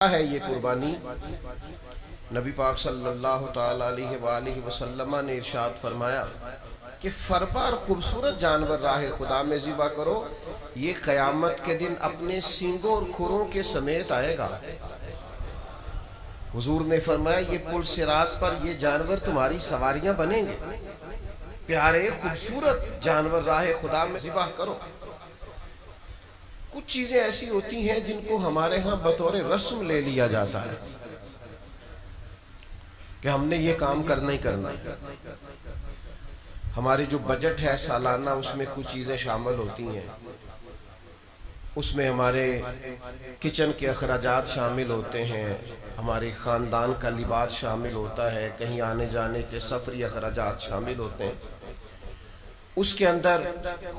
ہے یہ قربانی؟ نبی پاک صلی اللہ تعالیٰ علیہ وآلہ وسلم نے ارشاد فرمایا کہ فربار خوبصورت جانور راہ خدا میں ذبح کرو، یہ قیامت کے دن اپنے سینگوں اور کھروں کے سمیت آئے گا۔ حضور نے فرمایا یہ پل صراط پر یہ جانور تمہاری سواریاں بنیں گے۔ پیارے خوبصورت جانور راہ خدا میں ذبح کرو۔ کچھ چیزیں ایسی ہوتی ہیں جن کو ہمارے ہاں بطور رسم لے لیا جاتا ہے کہ ہم نے یہ کام کرنا ہی کرنا ہے۔ ہماری جو بجٹ ہے سالانہ، اس میں کچھ چیزیں شامل ہوتی ہیں، اس میں ہمارے کچن کے اخراجات شامل ہوتے ہیں، ہمارے خاندان کا لباس شامل ہوتا ہے، کہیں آنے جانے کے سفری اخراجات شامل ہوتے ہیں۔ اس کے اندر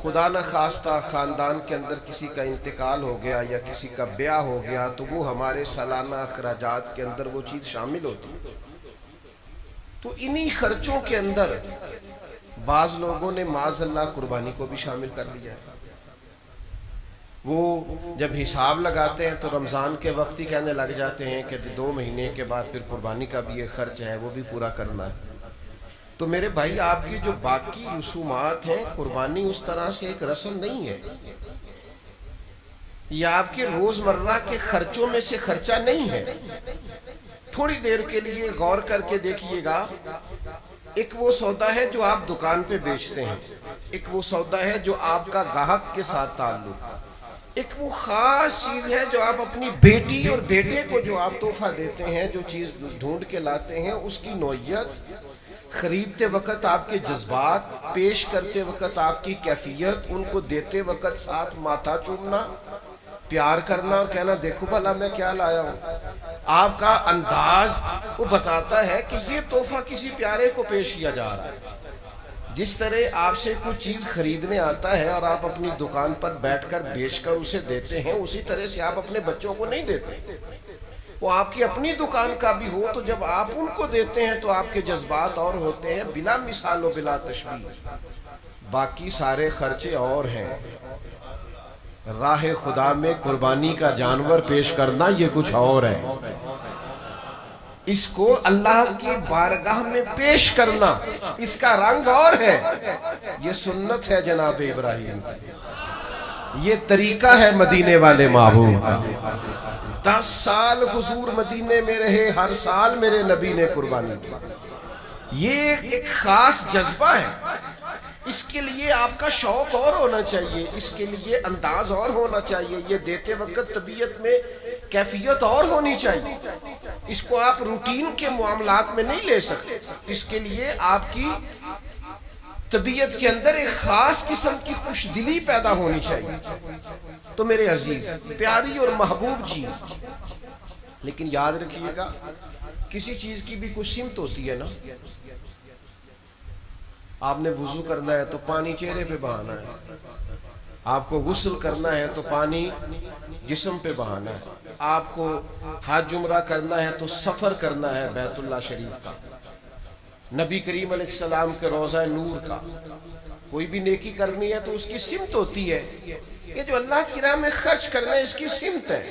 خدا نہ خواستہ خاندان کے اندر کسی کا انتقال ہو گیا یا کسی کا بیاہ ہو گیا تو وہ ہمارے سالانہ اخراجات کے اندر وہ چیز شامل ہوتی ہے۔ تو انہی خرچوں کے اندر بعض لوگوں نے معاذ اللہ قربانی کو بھی شامل کر لیا ہے۔ وہ جب حساب لگاتے ہیں تو رمضان کے وقت ہی کہنے لگ جاتے ہیں کہ 2 مہینے کے بعد پھر قربانی کا بھی ایک خرچ ہے، وہ بھی پورا کرنا ہے۔ تو میرے بھائی، آپ کی جو باقی رسومات ہیں، قربانی اس طرح سے ایک رسم نہیں ہے، یہ آپ کے روزمرہ کے خرچوں میں سے خرچہ نہیں ہے۔ تھوڑی دیر کے لیے غور کر کے دیکھیے گا، ایک وہ سودا ہے جو آپ دکان پہ بیچتے ہیں، ایک وہ سودا ہے جو آپ کا گاہک کے ساتھ تعلق، ایک وہ خاص چیز ہے جو آپ اپنی بیٹی اور بیٹے کو جو آپ تحفہ دیتے ہیں، جو چیز ڈھونڈ کے لاتے ہیں، اس کی نوعیت، خریدتے وقت آپ کے جذبات، پیش کرتے وقت آپ کی کیفیت، ان کو دیتے وقت ساتھ ماتھا چومنا، پیار کرنا اور کہنا دیکھو بھلا میں کیا لایا ہوں۔ آپ کا انداز وہ بتاتا ہے کہ یہ تحفہ کسی پیارے کو پیش کیا جا رہا ہے۔ جس طرح آپ سے کوئی چیز خریدنے آتا ہے اور آپ اپنی دکان پر بیٹھ کر بیچ کر اسے دیتے ہیں، اسی طرح سے آپ اپنے بچوں کو نہیں دیتے۔ وہ آپ کی اپنی دکان کا بھی ہو تو جب آپ ان کو دیتے ہیں تو آپ کے جذبات اور ہوتے ہیں، بلا مثال و بلا تشبیہ۔ باقی سارے خرچے اور ہیں، راہ خدا میں قربانی کا جانور پیش کرنا یہ کچھ اور ہے۔ اس کو اللہ کی بارگاہ میں پیش کرنا، اس کا رنگ اور ہے۔ یہ سنت ہے جناب ابراہیم کی، یہ طریقہ ہے مدینے والے محبوب کا۔ 10 سال حضور مدینے میں رہے، ہر سال میرے نبی نے قربانی کی۔ یہ ایک خاص جذبہ ہے، اس کے لیے آپ کا شوق اور ہونا چاہیے، اس کے لیے انداز اور ہونا چاہیے، یہ دیتے وقت طبیعت میں کیفیت اور ہونی چاہیے۔ اس کو آپ روٹین کے معاملات میں نہیں لے سکتے، اس کے لیے آپ کی طبیعت کے اندر ایک خاص قسم کی خوش دلی پیدا ہونی چاہیے۔ تو میرے عزیز، پیاری اور محبوب چیز، لیکن یاد رکھیے گا کسی چیز کی بھی کچھ سمت ہوتی ہے نا۔ آپ نے وضو کرنا ہے تو پانی چہرے پہ بہانا ہے، آپ کو غسل کرنا ہے تو پانی جسم پہ بہانا ہے، آپ کو حج عمرہ کرنا ہے تو سفر کرنا ہے بیت اللہ شریف کا، نبی کریم علیہ السلام کے روضہ نور کا، کوئی بھی نیکی کرنی ہے تو اس کی سمت ہوتی ہے۔ یہ جو اللہ کی راہ میں خرچ کرنا ہے، اس کی سمت ہے۔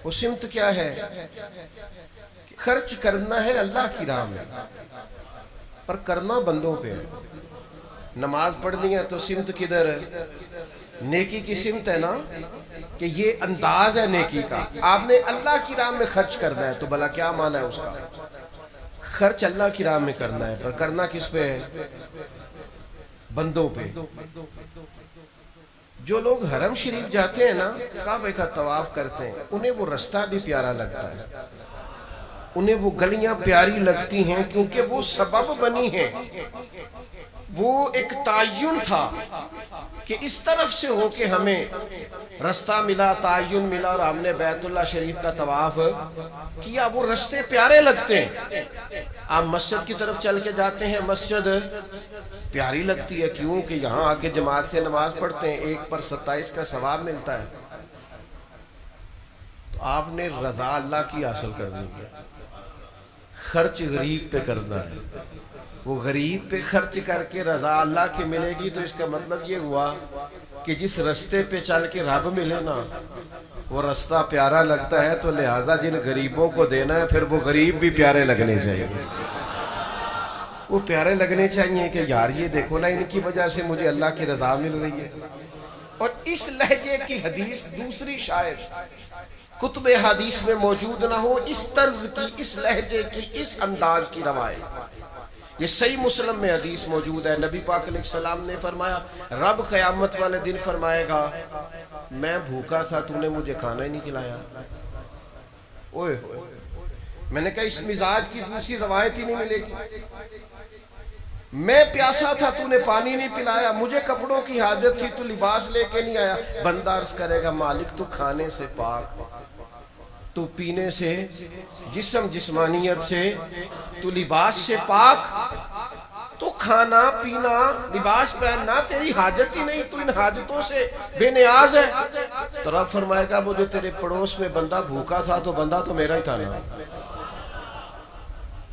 وہ سمت کیا ہے؟ خرچ کرنا ہے اللہ کی راہ میں، پر کرنا بندوں پہ ہے۔ نماز پڑھنی ہے تو سمت کدھر ہے؟ نیکی کی سمت ہے نا، کہ یہ انداز ہے نیکی کا۔ آپ نے اللہ کی راہ میں خرچ کرنا ہے تو بھلا کیا معنی ہے اس کا؟ خرچ اللہ کی راہ میں کرنا ہے، پر کرنا کس پہ ہے؟ بندوں پہ۔ جو لوگ حرم شریف جاتے ہیں نا، کعبے کا طواف کرتے ہیں، انہیں وہ رستہ بھی پیارا لگتا ہے، انہیں وہ گلیاں پیاری لگتی ہیں، کیونکہ وہ سبب بنی ہیں۔ وہ ایک تعین تھا کہ اس طرف سے ہو کے ہمیں رستہ ملا، تعین ملا اور ہم نے بیت اللہ شریف کا طواف کیا۔ وہ رستے پیارے لگتے ہیں۔ آپ مسجد کی طرف چل کے جاتے ہیں، مسجد پیاری لگتی ہے، کیوں کہ یہاں آ کے جماعت سے نماز پڑھتے ہیں، 1 پر 27 کا ثواب ملتا ہے۔ تو آپ نے رضا اللہ کی حاصل کرنی ہے، خرچ غریب پہ کرنا ہے۔ وہ غریب پہ خرچ کر کے رضا اللہ کی ملے گی تو اس کا مطلب یہ ہوا کہ جس رستے پہ چل کے رب ملے نا، وہ راستہ پیارا لگتا ہے تو لہٰذا جن غریبوں کو دینا ہے پھر وہ غریب بھی پیارے لگنے چاہیے، وہ پیارے لگنے چاہیے کہ یار یہ دیکھو نا ان کی وجہ سے مجھے اللہ کی رضا مل رہی ہے۔ اور اس لہجے کی حدیث دوسری شاید کتب حدیث میں موجود نہ ہو، اس طرز کی، اس لہجے کی، اس انداز کی روایت۔ یہ صحیح مسلم میں حدیث موجود ہے، نبی پاک علیہ السلام نے فرمایا، رب قیامت والے دن فرمائے گا میں بھوکا تھا تو نے مجھے کھانا ہی نہیں کھلایا۔ اوئے میں نے کہا اس مزاج کی دوسری روایت ہی نہیں ملے گی۔ میں پیاسا تھا تو نے پانی نہیں پلایا، مجھے کپڑوں کی حاجت تھی تو لباس لے کے نہیں آیا۔ بندہ عرض کرے گا مالک تو کھانے سے پاک، تو پینے سے، جسم جسمانیت سے، تو لباس سے پاک، تو کھانا پینا لباس پہننا تیری حاجت ہی نہیں، تو ان حاجتوں سے بے نیاز ہے۔ تو رب فرمائے گا وہ جو تیرے پڑوس میں بندہ بھوکا تھا تو بندہ تو میرا ہی تھا نا،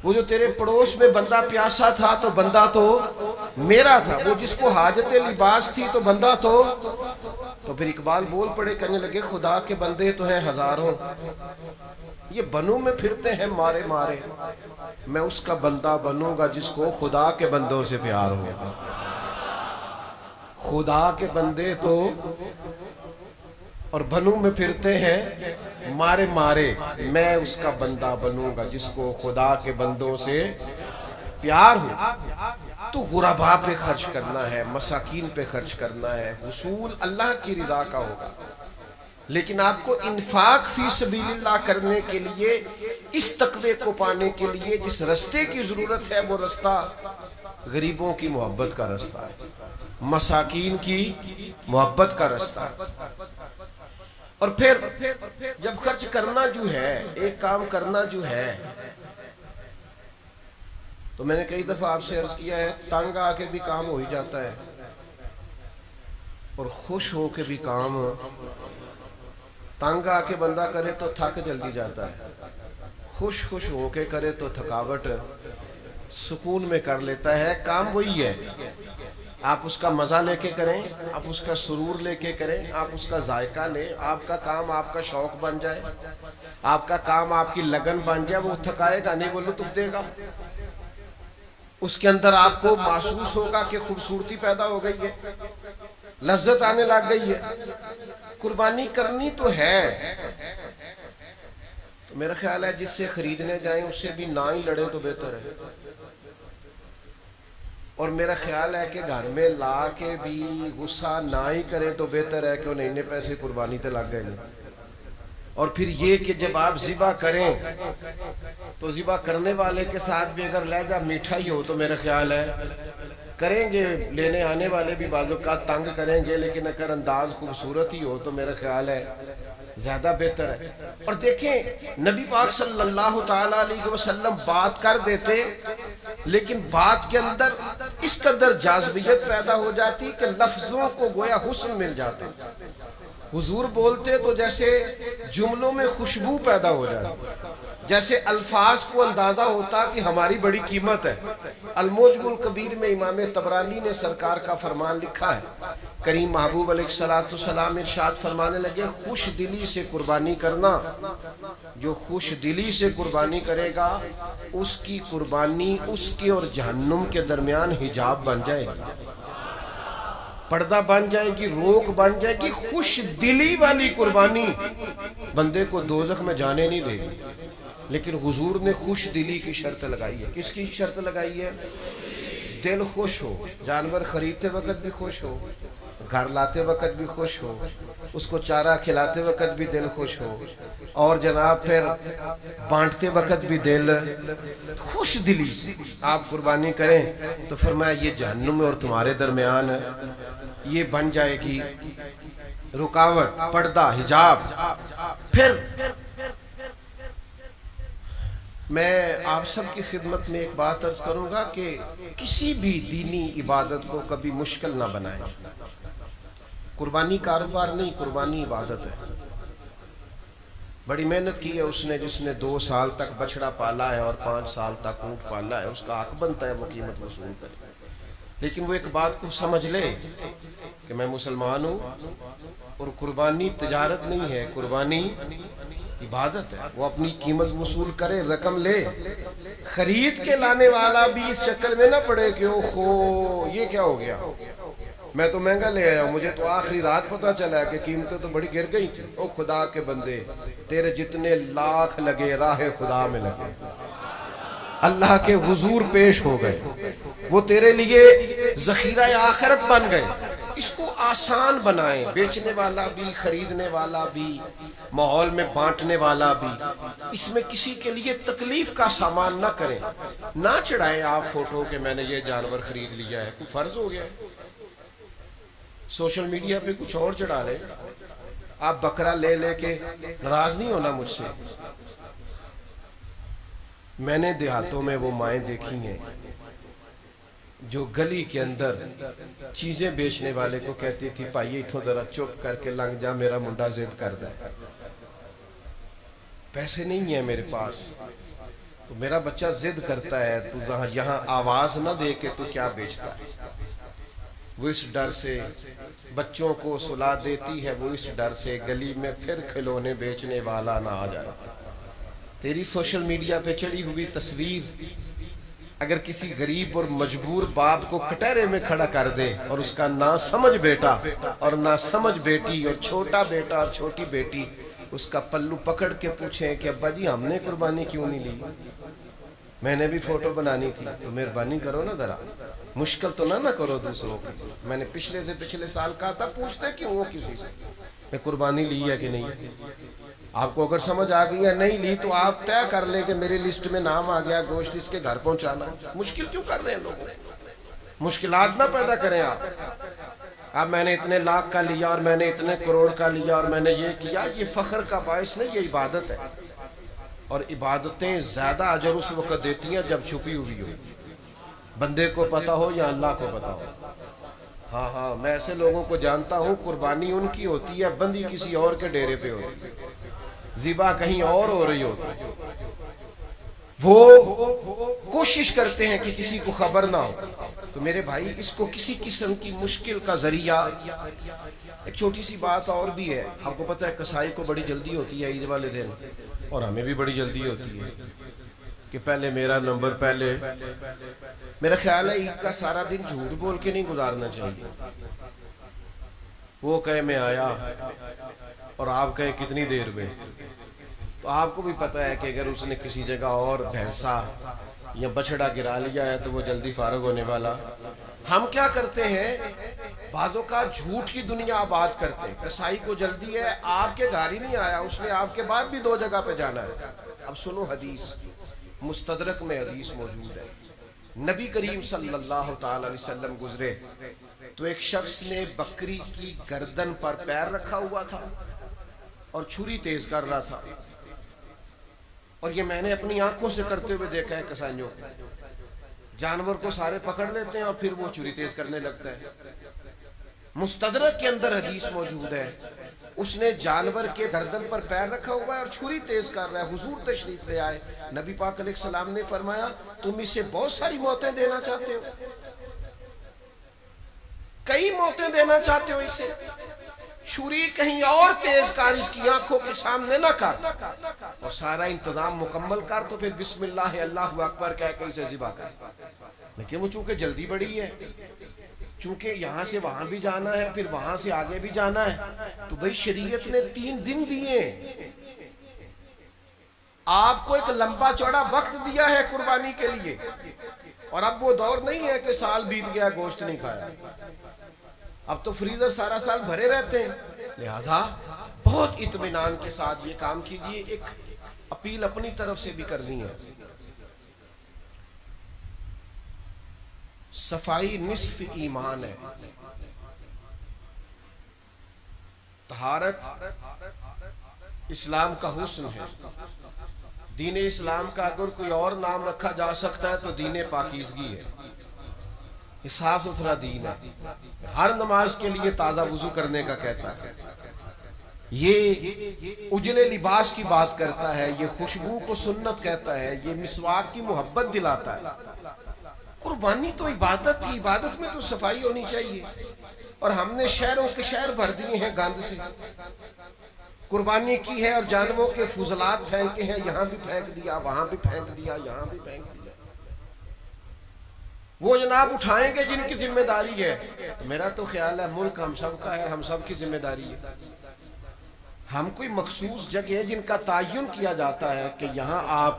وہ جو تیرے پڑوس میں بندہ پیاسا تھا تو بندہ تو میرا تھا، وہ جس کو حاجت لباس تھی تو بندہ تو پھر اقبال بول پڑے، کہنے لگے خدا کے بندے تو ہیں ہزاروں، یہ بنوں میں پھرتے ہیں مارے مارے، میں اس کا بندہ بنوں گا جس کو خدا کے بندوں سے پیار ہوگا۔ خدا کے بندے تو اور بنوں میں پھرتے ہیں مارے مارے، میں اس کا بندہ بنوں گا جس کو خدا کے بندوں سے پیار ہو۔ تو غرباء پہ خرچ کرنا ہے، مساکین پہ خرچ کرنا ہے، حصول اللہ کی رضا کا ہوگا۔ لیکن آپ کو انفاق فی سبیل اللہ کرنے کے لیے، اس تقوی کو پانے کے لیے جس رستے کی ضرورت ہے وہ رستہ غریبوں کی محبت کا رستہ ہے، مساکین کی محبت کا رستہ ہے۔ اور پھر جب خرچ کرنا جو ہے، ایک کام کرنا جو ہے، تو میں نے کئی دفعہ آپ سے عرض کیا ہے، تنگ آ کے بھی کام ہو ہی جاتا ہے اور خوش ہو کے بھی کام، تنگ آ کے بندہ کرے تو تھک جلدی جاتا ہے، خوش ہو کے کرے تو تھکاوٹ سکون میں کر لیتا ہے۔ کام وہی ہے، آپ اس کا مزہ لے کے کریں، آپ اس کا سرور لے کے کریں، آپ اس کا ذائقہ لیں، آپ کا کام آپ کا شوق بن جائے، آپ کا کام آپ کی لگن بن جائے، وہ تھکائے گا نہیں، وہ لطف دے گا، اس کے اندر آپ کو محسوس ہوگا کہ خوبصورتی پیدا ہو گئی ہے، لذت آنے لگ گئی ہے۔ قربانی کرنی تو ہے، تو میرا خیال ہے جس سے خریدنے جائیں اس سے بھی نہ ہی لڑیں تو بہتر ہے، اور میرا خیال ہے کہ گھر میں لا کے بھی غصہ نہ ہی کریں تو بہتر ہے کہ انہیں اتنے پیسے قربانی تے لگ گئے نہیں۔ اور پھر یہ کہ جب آپ ذبح کریں تو ذبح کرنے والے کے ساتھ بھی اگر لہجہ میٹھا ہی ہو تو میرا خیال ہے کریں گے، لینے آنے والے بھی بعض اوقات تنگ کریں گے، لیکن اگر انداز خوبصورت ہی ہو تو میرا خیال ہے زیادہ بہتر ہے۔ اور دیکھیں نبی پاک صلی اللہ تعالیٰ علیہ وسلم بات کر دیتے، لیکن بات کے اندر اس قدر جاذبیت پیدا ہو جاتی کہ لفظوں کو گویا حسن مل جاتے، حضور بولتے تو جیسے جملوں میں خوشبو پیدا ہو جاتی، جیسے الفاظ کو اندازہ ہوتا کہ ہماری بڑی قیمت ہے۔ المعجم الکبیر میں امام طبرانی نے سرکار کا فرمان لکھا ہے، کریم محبوب علیہ السلام ارشاد فرمانے لگے، خوش دلی سے قربانی کرنا، جو خوش دلی سے قربانی کرے گا اس کی قربانی اس کے اور جہنم کے درمیان حجاب بن جائے گی، پردہ بن جائے گی، روک بن جائے گی۔ خوش دلی والی قربانی بندے کو دوزخ میں جانے نہیں دے گی، لیکن حضور نے خوش دلی کی شرط لگائی ہے۔ کس کی شرط لگائی ہے؟ دل خوش ہو، جانور خریدتے وقت بھی خوش ہو، گھر لاتے وقت بھی خوش ہو، اس کو چارہ کھلاتے وقت بھی دل خوش ہو، اور جناب پھر بانٹتے وقت بھی دل خوش دلی سے آپ قربانی کریں تو فرمایا یہ جہنم اور تمہارے درمیان یہ بن جائے گی رکاوٹ، پردہ، حجاب۔ پھر میں آپ سب کی خدمت میں ایک بات عرض کروں گا کہ کسی بھی دینی عبادت کو کبھی مشکل نہ بنائیں۔ قربانی کاروبار نہیں، قربانی عبادت ہے۔ بڑی محنت کی ہے اس نے، جس نے 2 سال تک بچڑا پالا ہے اور 5 سال تک اونٹ پالا ہے، اس کا حق بنتا ہے وہ قیمت وصول کرے، لیکن وہ ایک بات کو سمجھ لے کہ میں مسلمان ہوں، اور قربانی تجارت نہیں ہے، قربانی عبادت ہے. وہ اپنی قیمت وصول کرے، رقم لے. خرید کے لانے والا بھی اس چکر میں نہ پڑے کہ او خو یہ کیا ہو گیا، میں تو مہنگا لے آیا ہوں، مجھے تو آخری رات پتہ چلا کہ قیمتیں تو بڑی گر گئی تھی. او خدا کے بندے، تیرے جتنے لاکھ لگے راہ خدا میں لگے، اللہ کے حضور پیش ہو گئے، وہ تیرے لیے ذخیرہ آخرت بن گئے. اس کو آسان بنائیں، بیچنے والا بھی، خریدنے والا بھی، ماحول میں بانٹنے والا بھی. اس میں کسی کے لیے تکلیف کا سامان نہ کریں. نہ چڑھائیں آپ فوٹو کہ میں نے یہ جانور خرید لیا ہے، کوئی فرض ہو گیا ہے. سوشل میڈیا پہ کچھ اور چڑھا لیں. آپ بکرا لے لے کے ناراض نہیں ہونا مجھ سے. میں نے دیہاتوں میں وہ مائیں دیکھی ہیں جو گلی کے اندر چیزیں بیچنے والے کو کہتی تھی پائیے اتھوں ذرا چپ کر کے لنگ جا، میرا منڈا ضد کر دے، پیسے نہیں ہیں میرے پاس، تو میرا بچہ ضد کرتا ہے، تو یہاں آواز نہ دے کے تو کیا بیچتا ہے. وہ اس ڈر سے بچوں کو سلا دیتی ہے، وہ اس ڈر سے گلی میں پھر کھلونے بیچنے والا نہ آ جائے. تیری سوشل میڈیا پہ چڑھی ہوئی تصویر اگر کسی غریب اور مجبور باپ کو کٹہرے میں کھڑا کر دے اور اس کا نہ سمجھ بیٹا اور نہ سمجھ بیٹی اور چھوٹا بیٹا اور چھوٹی بیٹی اس کا پلو پکڑ کے پوچھیں کہ ابا جی ہم نے قربانی کیوں نہیں لی، میں نے بھی فوٹو بنانی تھی، تو مہربانی کرو نا ذرا، مشکل تو نہ کرو دوسروں کی. میں نے پچھلے سال کہا تھا پوچھتے کیوں ہو کسی سے میں قربانی لی ہے کہ نہیں. آپ کو اگر سمجھ آ گئی ہے نہیں لی تو آپ طے کر لیں کہ میری لسٹ میں نام آ گیا، گوشت اس کے گھر پہنچانا. مشکل کیوں کر رہے ہیں لوگ، مشکلات نہ پیدا کریں. آپ میں نے اتنے لاکھ کا لیا اور میں نے اتنے کروڑ کا لیا اور میں نے یہ کیا، یہ فخر کا باعث نہیں، یہ عبادت ہے. اور عبادتیں زیادہ اجر اس وقت دیتی ہیں جب چھپی ہوئی ہو، بندے کو پتا ہو یا اللہ کو پتا ہو. ہاں میں ایسے لوگوں کو جانتا ہوں قربانی ان کی ہوتی ہے، بندی کسی اور کے ڈیرے پہ ہوتی، ذبح کہیں اور ہو رہی ہوتی. وہ کوشش کرتے ہیں کہ کسی کو خبر نہ ہو. تو میرے بھائی اس کو کسی قسم کی مشکل کا ذریعہ. ایک چھوٹی سی بات اور بھی ہے، آپ کو پتہ ہے کسائی کو بڑی جلدی ہوتی ہے عید والے دن، اور ہمیں بھی بڑی جلدی ہوتی ہے کہ پہلے میرا نمبر، پہلے. میرا خیال ہے عید کا سارا دن جھوٹ بول کے نہیں گزارنا چاہیے. وہ کہے میں آیا اور آپ کہیں کتنی دیر میں، تو آپ کو بھی پتہ ہے کہ اگر اس نے کسی جگہ اور بھینسا یا بچڑا گرا لیا ہے تو وہ جلدی فارغ ہونے والا. ہم کیا کرتے ہیں، بعضوں کا جھوٹ کی دنیا آباد کرتے ہیں. کسائی کو جلدی ہے، آپ کے گھر ہی نہیں آیا، اس نے آپ کے بعد بھی 2 جگہ پہ جانا ہے. اب سنو حدیث، مستدرک میں حدیث موجود ہے. نبی کریم صلی اللہ تعالی علیہ وسلم گزرے تو ایک شخص نے بکری کی گردن پر پیر رکھا ہوا تھا اور چھری تیز کر رہا تھا. اور یہ میں نے اپنی آنکھوں سے کرتے ہوئے دیکھا ہے. کسائیوں جانور کو سارے پکڑ لیتے ہیں اور پھر وہ چھری تیز کرنے لگتا ہے. مستدرک کے اندر حدیث موجود ہے، اس نے جانور کے گردن پر پیر رکھا ہوا ہے اور چھری تیز کر رہا ہے. حضور تشریف لے آئے، نبی پاک علیہ السلام نے فرمایا تم اسے بہت ساری موتیں دینا چاہتے ہو، کئی موتیں دینا چاہتے ہو اسے، چھری کہیں اور تیز کر، اس کی آنکھوں کے سامنے نہ کر، اور سارا انتظام مکمل کر تو پھر بسم اللہ اللہ اکبر کہہ کے اسے ذبح کر. لیکن وہ چونکہ جلدی بڑی ہے، چونکہ یہاں سے وہاں بھی جانا ہے پھر وہاں سے آگے بھی جانا ہے، تو بھئی شریعت نے 3 دن دیے، آپ کو ایک لمبا چوڑا وقت دیا ہے قربانی کے لیے. اور اب وہ دور نہیں ہے کہ سال بیت گیا گوشت نہیں کھایا، اب تو فریزر سارا سال بھرے رہتے ہیں. لہذا بہت اطمینان کے ساتھ یہ کام کیجئے. ایک اپیل اپنی طرف سے بھی کرنی ہے، صفائی نصف ایمان ہے. طہارت اسلام کا حسن ہے. دین اسلام کا اگر کوئی اور نام رکھا جا سکتا ہے تو دین پاکیزگی ہے، صاف ستھرا دین ہے. ہر نماز کے لیے تازہ وضو کرنے کا کہتا ہے، یہ اجلے لباس کی بات کرتا ہے، یہ خوشبو کو سنت کہتا ہے، یہ مسواک کی محبت دلاتا ہے. قربانی تو عبادت تھی، عبادت میں تو صفائی ہونی چاہیے. اور ہم نے شہروں کے شہر بھر دیے ہیں گند سے. قربانی کی ہے اور جانوروں کے فضلات پھینکے ہیں, یہاں بھی پھینک دیا, وہاں بھی پھینک دیا, یہاں بھی پھینک دیا. وہ جناب اٹھائیں گے جن کی ذمہ داری ہے. میرا تو خیال ہے ملک ہم سب کا ہے, ہم سب کی ذمہ داری ہے. ہم کوئی مخصوص جگہ جن کا تعین کیا جاتا ہے کہ یہاں آپ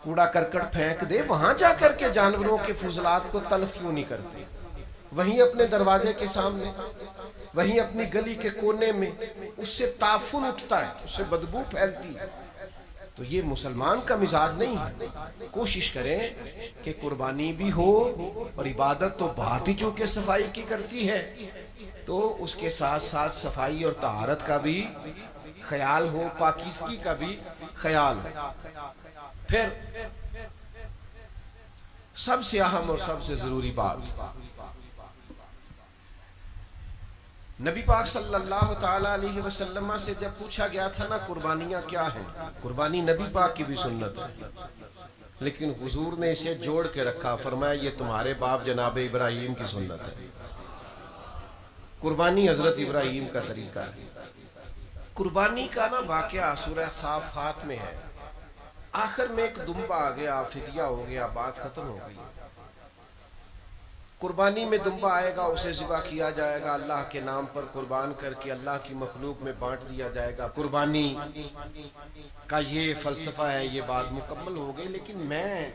کوڑا کرکٹ پھینک دے, وہاں جا کر کے جانوروں کے فضلات کو تلف کیوں نہیں کرتے؟ وہیں اپنے دروازے کے سامنے, وہیں اپنی گلی کے کونے میں اس سے تعفن اٹھتا ہے, اس سے بدبو پھیلتی ہے. تو یہ مسلمان کا مزاج نہیں ہے. کوشش کریں کہ قربانی بھی ہو, اور عبادت تو بات ہی چونکہ صفائی کی کرتی ہے, تو اس کے ساتھ ساتھ صفائی اور طہارت کا بھی خیال ہو, پاکیزگی کا بھی خیال ہو. پھر سب سے اہم اور سب سے ضروری بات, نبی پاک صلی اللہ تعالیٰ علیہ وسلم سے جب پوچھا گیا تھا نا قربانیاں کیا ہیں, قربانی نبی پاک کی بھی سنت ہے, لیکن حضور نے اسے جوڑ کے رکھا, فرمایا یہ تمہارے باپ جناب ابراہیم کی سنت ہے. قربانی حضرت ابراہیم کا طریقہ ہے. قربانی کا نا واقعہ سورہ صافات میں ہے. آخر میں ایک دمبا آ گیا, فدیہ ہو گیا, بات ختم ہو گئی. قربانی میں دمبا آئے گا, اسے ذبح کیا جائے گا, اللہ کے نام پر قربان کر کے اللہ کی مخلوق میں بانٹ دیا جائے گا. قربانی کا یہ فلسفہ ہے, یہ بات مکمل ہو گئی. لیکن میں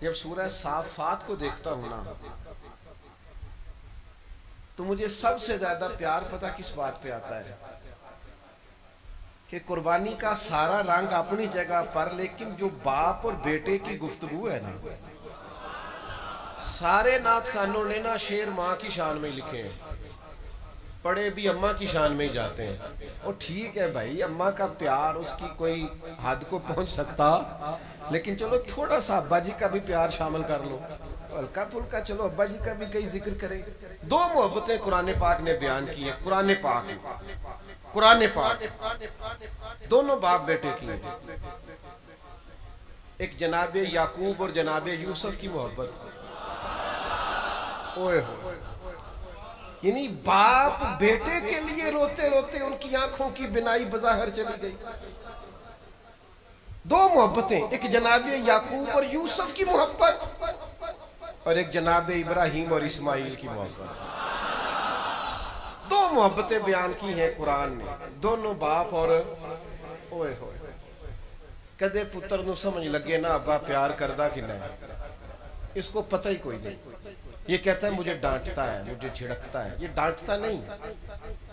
جب سورہ صافات کو دیکھتا ہوں نا, تو مجھے سب سے زیادہ پیار پتہ کس بات پہ آتا ہے کہ قربانی کا سارا رنگ اپنی جگہ پر, لیکن جو باپ اور بیٹے کی گفتگو ہے نا, سارے نعت خانوں نے نا شعر ماں کی شان میں لکھے ہیں, پڑھے بھی اماں کی شان میں ہی جاتے ہیں. اور ٹھیک ہے بھائی, اماں کا پیار اس کی کوئی حد کو پہنچ سکتا, لیکن چلو تھوڑا سا ابا جی کا بھی پیار شامل کر لو, ہلکا پھلکا چلو ابا جی کا بھی کئی ذکر کرے. دو محبتیں قرآن پاک نے بیان کی ہیں. قرآن پاک دونوں باپ بیٹے کی ہیں. ایک جناب یعقوب اور جناب یوسف کی محبت, اوئے ہوئے, یعنی باپ بیٹے کے لیے روتے روتے ان کی آنکھوں کی بینائی بظاہر چلی گئی. دو محبتیں, ایک جناب یعقوب اور یوسف کی محبت, اور ایک جناب ابراہیم اور اسماعیل کی محبت. دو محبتیں بیان کی ہیں قرآن نے, دونوں باپ اور اوئے ہوئے. کدے پتر نو سمجھ لگے نا ابا پیار کردہ کہ نہیں, اس کو پتہ ہی کوئی نہیں. یہ کہتا ہے مجھے ڈانٹتا ہے, مجھے جھڑکتا ہے. یہ ڈانٹتا نہیں,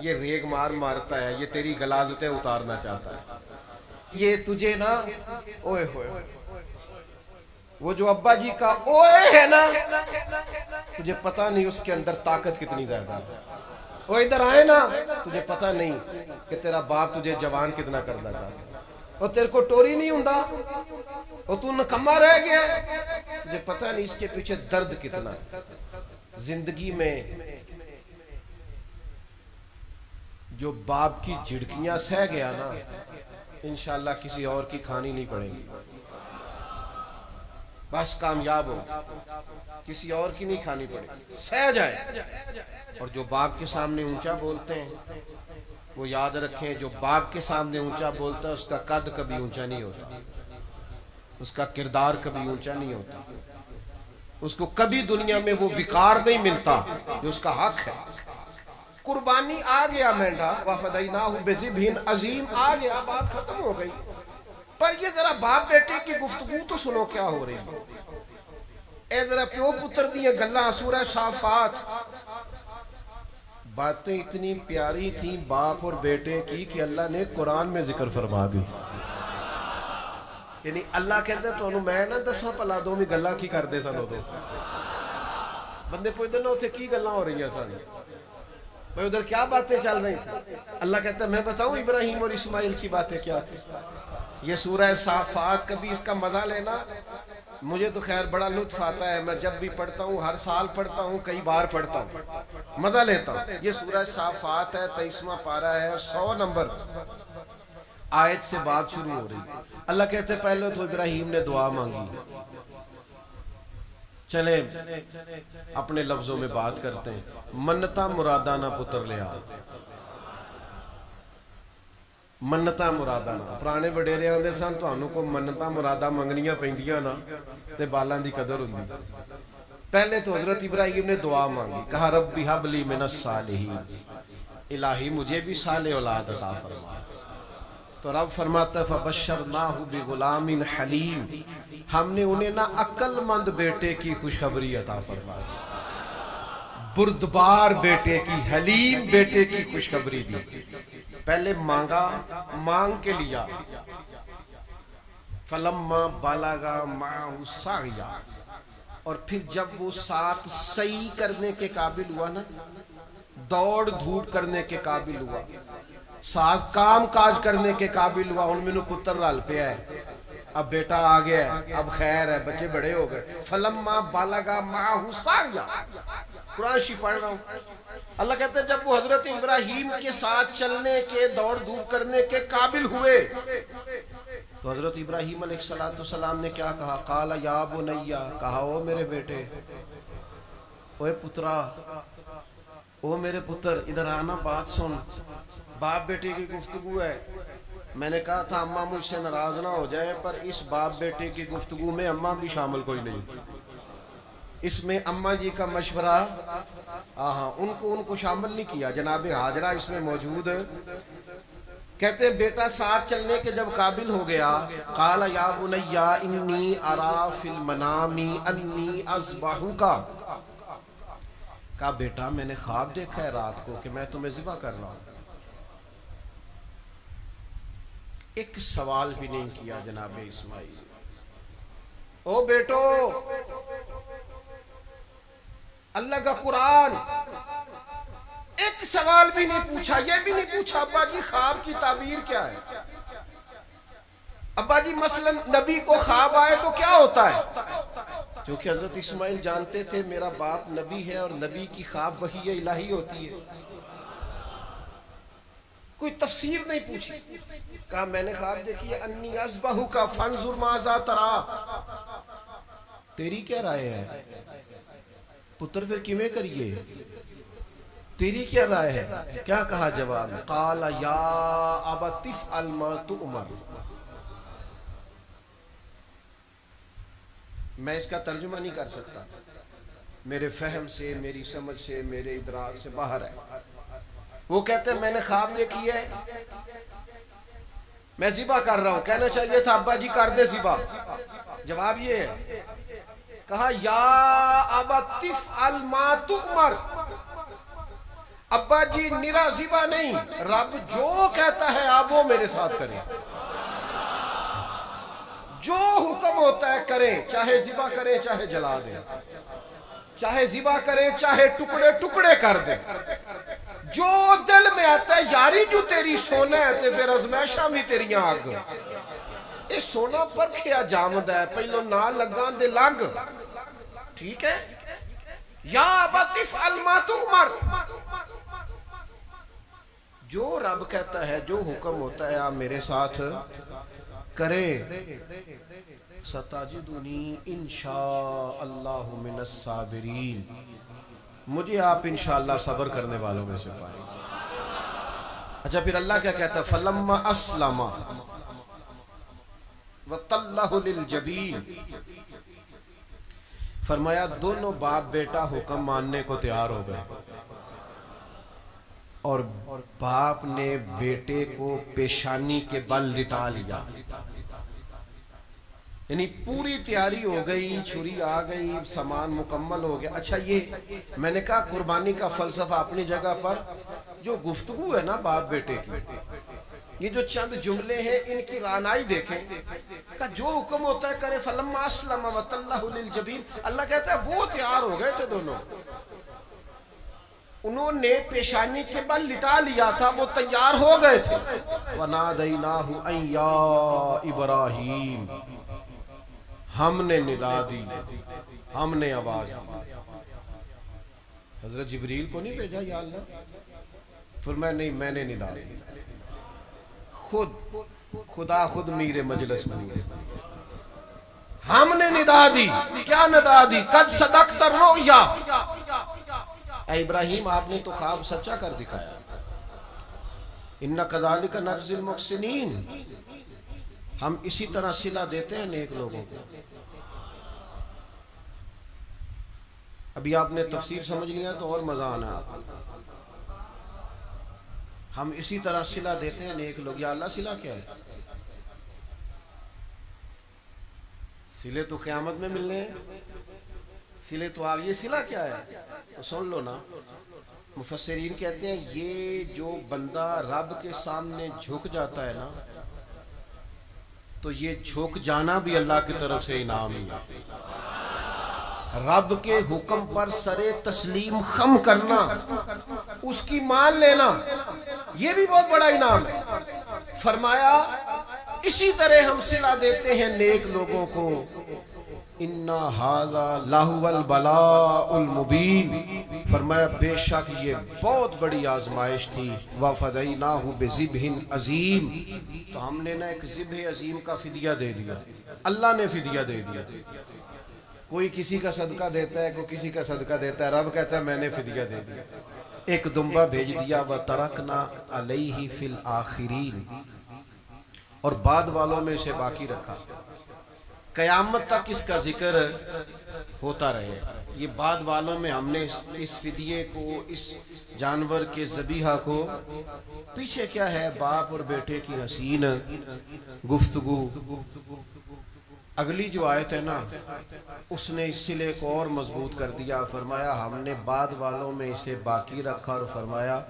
یہ ریگ مارتا ہے, یہ تیری غلاظتیں اتارنا چاہتا ہے. یہ تجھے نا اوئے ہوئے, وہ جو ابا جی کا اوئے ہے نا, تجھے پتہ نہیں اس کے اندر طاقت کتنی زیادہ ہے. وہ ادھر آئے نا, تجھے پتہ نہیں کہ تیرا باپ تجھے جوان کتنا کرنا چاہتا ہے. اور تیرے کو ٹوری نہیں ہوندا, اور تو نکما رہ گیا, تجھے پتہ نہیں اس کے پیچھے درد کتنا ہے. زندگی میں جو باپ کی جھڑکیاں سہ گیا نا, انشاءاللہ کسی اور کی کھانی نہیں پڑے گی, بس کامیاب ہو, کسی اور کی نہیں کھانی پڑے گی, سہ جائے. اور جو باپ کے سامنے اونچا بولتے ہیں وہ یاد رکھیں, جو باپ کے سامنے اونچا بولتا ہے اس کا قد کبھی اونچا نہیں ہوتا, اس کا کردار کبھی اونچا نہیں ہوتا, اس کو کبھی دنیا میں وہ وقار نہیں ملتا جو اس کا حق ہے. قربانی آ گیا مینڈا, وَفَدَيْنَاهُ بِذِبْحٍ عَظِيمٍ, آ گیا, بات ختم ہو گئی. پر یہ ذرا باپ بیٹے کی گفتگو تو سنو کیا ہو رہی ہے. اے ذرا پیو پتر دیاں گلاں, سورہ صافات. باتیں اتنی پیاری تھیں باپ اور بیٹے کی کہ اللہ نے قرآن میں ذکر فرما دی. یعنی اللہ کہتے ہیں تو میں نہ دساں پلا دو میں گلاں کی کر دے سن دو. بندے پوچھتے نا اتھے کی گلاں ہو رہی ہیں سن, بھئی ادھر کیا باتیں چل رہی تھیں. اللہ کہتا ہے میں بتاؤں ابراہیم اور اسماعیل کی باتیں کیا تھی. یہ سورہ صافات, کبھی اس کا مزہ لینا. مجھے تو خیر بڑا لطف آتا ہے, میں جب بھی پڑھتا ہوں, ہر سال پڑھتا ہوں, کئی بار پڑھتا ہوں, مزہ لیتا ہوں. یہ سورہ صافات ہے, 23واں پارہ ہے, 100 نمبر آیت سے بات شروع ہو رہی. اللہ کہتے ہیں پہلے تو ابراہیم نے دعا مانگی, چلیں اپنے لفظوں میں بات کرتے ہیں. منتا مرادانہ پتر لیا, منتا مرادانہ. پرانے وڈیرے آندے سن تانوں کو منتا مرادہ منگنیاں پیندیاں نا تے بالاں دی قدر ہوندی. پہلے تو حضرت ابراہیم نے دعا مانگی, کہا ربی حب لی من الصالحین, الہی مجھے بھی صالح اولاد عطا فرما. تو رب فرماتا ہے فبشرناہ بغلام حلیم, ہم نے انہیں نہ عقل مند بیٹے کی خوشخبری عطا فرمائی, بردبار بیٹے کی, حلیم بیٹے کی خوشخبری دی. پہلے مانگا, مانگ کے لیا. فلما بلغ معہ السعی, اور پھر جب وہ ساتھ سعی کرنے کے قابل ہوا نا, دوڑ دھوپ کرنے کے قابل ہوا, ساتھ کام کاج کرنے کے قابل ہوا, ان میں نو پتر رل پیا ہے, اب بیٹا آ گیا ہے, اب خیر ہے, بچے بڑے ہو گئے. فلما بلغ معہ السعی, قرآن شریف پڑھ رہا ہوں. اللہ کہتا ہے جب وہ حضرت ابراہیم کے ساتھ چلنے کے, دوڑ دھوپ کرنے کے قابل ہوئے, تو حضرت ابراہیم علیہ السلام نے کیا کہا؟ قال یا بنیا, کہا او میرے بیٹے, اوے پترا, او میرے پتر ادھر آنا, بات سن. باپ بیٹے کی گفتگو ہے. میں نے کہا تھا اماں مجھ سے ناراض نہ ہو جائے, پر اس باپ بیٹے کی گفتگو میں اماں بھی شامل کوئی نہیں, اس میں اماں جی کا مشورہ ان کو شامل نہیں کیا. جناب حاجرہ اس میں موجود ہے. کہتے ہیں بیٹا ساتھ چلنے کے جب قابل ہو گیا, قال یا بنی انی ارا فی المنام انی اذبحک, کہا بیٹا میں نے خواب دیکھا ہے رات کو کہ میں تمہیں ذبح کر رہا ہوں. ایک سوال بھی نہیں کیا جناب اسماعیل, او بیٹو, اللہ کا قرآن ایک سوال بھی نہیں پوچھا. یہ بھی نہیں پوچھا ابا جی خواب کی تعبیر کیا ہے, ابا جی مثلا نبی کو خواب آئے تو کیا ہوتا ہے, کیونکہ حضرت اسماعیل جانتے تھے میرا باپ نبی ہے اور نبی کی خواب وحی الہی ہوتی ہے. کوئی تفسیر نہیں پوچھی, کہا میں نے خواب دیکھی ہے انی اذبحک فانظر ماذا تری, تیری کیا رائے ہے پتر, پھر کیویں کریے, تیری کیا رائے ہے؟ کیا کہا جواب؟ قال یا ابت افعل ما تؤمر. میں اس کا ترجمہ نہیں کر سکتا, میرے فہم سے, میری سمجھ سے, میرے ادراک سے باہر ہے. وہ کہتے ہیں میں نے خواب دیکھی ہے, میں ذبح کر رہا ہوں. کہنا چاہیے تھا ابا جی کر دے ذبح, جواب یہ ہے, کہا یا ابت افعل ما تؤمر, ابا جی نرا ذبح نہیں, رب جو کہتا ہے آپ وہ میرے ساتھ کریں, جو حکم ہوتا ہے کریں, چاہے ذبح کریں چاہے جلا دیں, چاہے ذبح کریں چاہے ٹکڑے ٹکڑے کر دیں, جو دل میں آتا ہے. یاری جو تیری سونا ہے تے پھر ازمائشاں بھی تیریاں آگ, اے سونا پرکھیا جامد ہے, پہلو نہ لگاں دے لگ, ٹھیک ہے. یا ابت افعل ما تؤمر, جو رب کہتا ہے, جو حکم ہوتا ہے آپ میرے ساتھ کریں. ستجدنی انشاء اللہ من الصابرین, مجھے آپ انشاءاللہ صبر کرنے والوں میں سے پائیں. اچھا پھر اللہ کیا کہتا ہے؟ فلما اسلم وتلہ للجبین, فرمایا دونوں باپ بیٹا حکم ماننے کو تیار ہو گئے, اور باپ نے بیٹے کو پیشانی کے بل لٹا لیا, یعنی پوری تیاری ہو گئی, چھری آ گئی, سامان مکمل ہو گیا. اچھا یہ میں نے کہا قربانی کا فلسفہ اپنی جگہ پر, جو گفتگو ہے نا باپ بیٹے کی, یہ جو چند جملے ہیں ان کی رانائی دیکھیں, کہ جو حکم ہوتا ہے کرے. فلما اسلم وتلہ للجبین, اللہ کہتا ہے وہ تیار ہو گئے تھے دونوں, انہوں نے پیشانی کے بل لٹا لیا تھا, وہ تیار ہو گئے تھے. وَنَادَيْنَاهُ أَن يَا إِبْرَاهِيمُ, ہم نے ندا دی, ہم نے آواز دی. حضرت جبریل کو نہیں بھیجا یا اللہ, فرمایا نہیں میں نے ندا دی, خدا خود میر مجلس میں. ہم نے ندا دی. کیا ندا دی؟ قد صدقت الرؤیا. اے ابراہیم آپ نے تو خواب سچا کر دکھایا. اِنَّا كَذَلِكَ نَجْزِي الْمُحْسِنِينَ. ہم اسی طرح صلہ دیتے ہیں نیک لوگوں کو. ابھی آپ نے تفسیر سمجھ لیا تو اور مزہ آنا. ہم اسی طرح صلہ دیتے ہیں نیک لوگ. یا اللہ صلہ کیا ہے؟ صلے تو قیامت میں ملنے ہیں. صلے تو آگے. یہ صلہ کیا ہے تو سن لو نا. مفسرین کہتے ہیں یہ جو بندہ رب کے سامنے جھک جاتا ہے نا تو یہ جھک جانا بھی اللہ کی طرف سے انعام ہی ہے. رب کے حکم پر سرے تسلیم خم کرنا, اس کی مان لینا, یہ بھی بہت بڑا انعام ہے. فرمایا اسی طرح ہم صلہ دیتے ہیں نیک لوگوں کو. اِنَّا هَذَا لَهُوَ الْبَلَاءُ الْمُبِينُ. فرمایا بے شک یہ بہت بڑی آزمائش تھی. وَفَدَيْنَاهُ بِذِبْحٍ عَظِيمٍ. تو ہم نے نا ایک ذبح عظیم کا فدیہ دے دیا. اللہ نے فدیہ دے دیا. کوئی کسی کا صدقہ دیتا ہے, کوئی کسی کا صدقہ دیتا ہے. رب کہتا ہے میں نے فدیہ دے دیا. ایک دمبا بھیج دیا. وَتَرَكْنَا عَلَيْهِ فِي الْآخِرِينَ. اور بعد والوں میں سے باقی رکھا. قیامت تک اس کا ذکر ہوتا رہے. یہ بعد والوں میں ہم نے اس فدیے کو, اس جانور کے ذبیحہ کو, پیچھے کیا ہے باپ اور بیٹے کی حسین گفتگو. اگلی جو آیت ہے نا اس نے اس صلے کو اور مضبوط کر دیا. فرمایا ہم نے بعد والوں میں اسے باقی رکھا اور فرمایا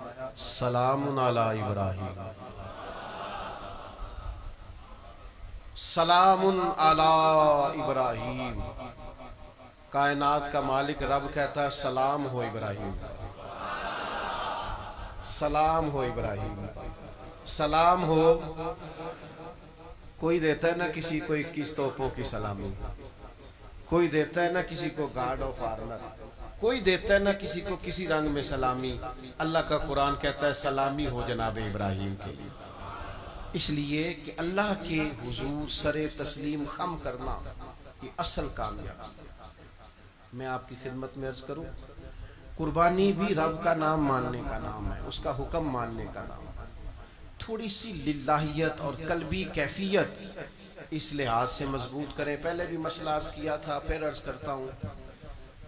سلام علی ابراہیم. سلام علی ابراہیم. کائنات کا مالک رب کہتا ہے سلام ہو ابراہیم. سلام ہو ابراہیم. سلام ہو. کوئی دیتا ہے نا کسی کو 21 توپوں کی سلامی. کوئی دیتا ہے نا کسی کو گارڈ آف آنر. کوئی دیتا ہے نا کسی کو کسی رنگ میں سلامی. اللہ کا قرآن کہتا ہے سلامی ہو جناب ابراہیم کے لیے. اس لیے کہ اللہ کے حضور سر تسلیم خم کرنا یہ اصل کامیابی. میں آپ کی خدمت میں عرض کروں, قربانی بھی رب کا نام ماننے کا نام ہے, اس کا حکم ماننے کا نام ہے. تھوڑی سی للہیت اور قلبی کیفیت اس لحاظ سے مضبوط کریں. پہلے بھی مسئلہ عرض کیا تھا, پھر عرض کرتا ہوں.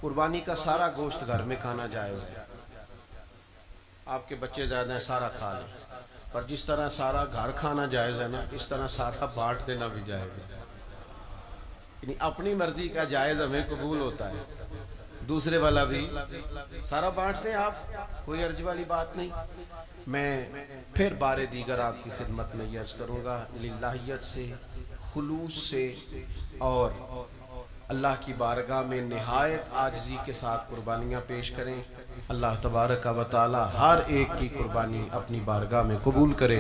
قربانی کا سارا گوشت گھر میں کھانا جائز ہے. آپ کے بچے زیادہ ہیں سارا کھا لیں, پر جس طرح سارا گھر کھانا جائز ہے نا اس طرح سارا بانٹ دینا بھی جائز ہے. یعنی اپنی مرضی کا جائز ہمیں قبول ہوتا ہے, دوسرے والا بھی سارا بانٹتے ہیں آپ, کوئی عرض والی بات نہیں. میں پھر بار دیگر آپ کی خدمت میں یہ عرض کروں گا, للہیت سے, خلوص سے اور اللہ کی بارگاہ میں نہایت عاجزی کے ساتھ قربانیاں پیش کریں. اللہ تبارک و تعالی ہر ایک کی قربانی اپنی بارگاہ میں قبول کرے.